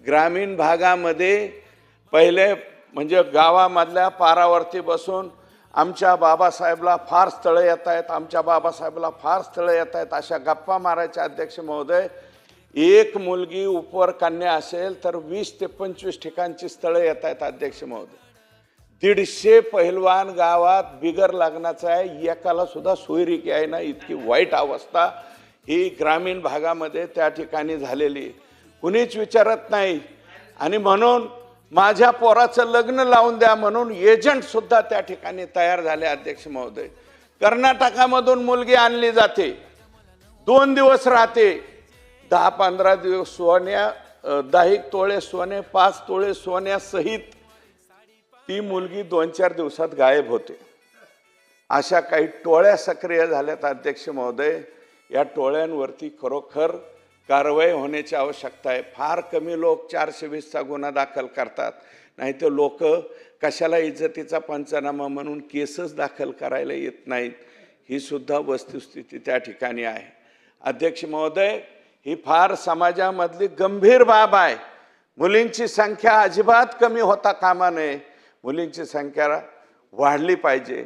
ग्रामीण भागामध्ये पहिले म्हणजे गावामधल्या पारावरती बसून आमच्या बाबासाहेबला फार स्थळं येत आहेत, आमच्या बाबासाहेबला फार स्थळं येत आहेत अशा गप्पा मारायच्या अध्यक्ष महोदय. एक मुलगी उपवर कन्या असेल तर 20 ते 25 ठिकाणची स्थळं येत आहेत अध्यक्ष महोदय. 150 पहिलवान गावात बिगर लग्नाचा आहे, एकाला सुद्धा सोयरीक आहे ना, इतकी वाईट अवस्था ही ग्रामीण भागामध्ये त्या ठिकाणी झालेली, कुणीच विचारत नाही. आणि म्हणून माझ्या पोराचं लग्न लावून द्या म्हणून एजंट सुद्धा त्या ठिकाणी तयार झाले अध्यक्ष महोदय. कर्नाटकामधून मुलगी आणली जाते, 2 दिवस राहते, 10-15 दिवस सोन्या, 10 तोळे सोने, 5 तोळे सोन्यासहित ती मुलगी 2-4 दिवसात गायब होते. अशा काही टोळ्या सक्रिय झाल्यात अध्यक्ष महोदय. या टोळ्यांवरती खरोखर कारवाई होण्याची आवश्यकता आहे. फार कमी लोक 420चा गुन्हा दाखल करतात, नाही तर लोक कशाला इज्जतीचा पंचनामा म्हणून केसच दाखल करायला येत नाहीत. ही सुद्धा वस्तुस्थिती त्या ठिकाणी आहे अध्यक्ष महोदय. ही फार समाजामधली गंभीर बाब आहे. मुलींची संख्या अजिबात कमी होता कामा नये, मुलींची संख्या वाढली पाहिजे.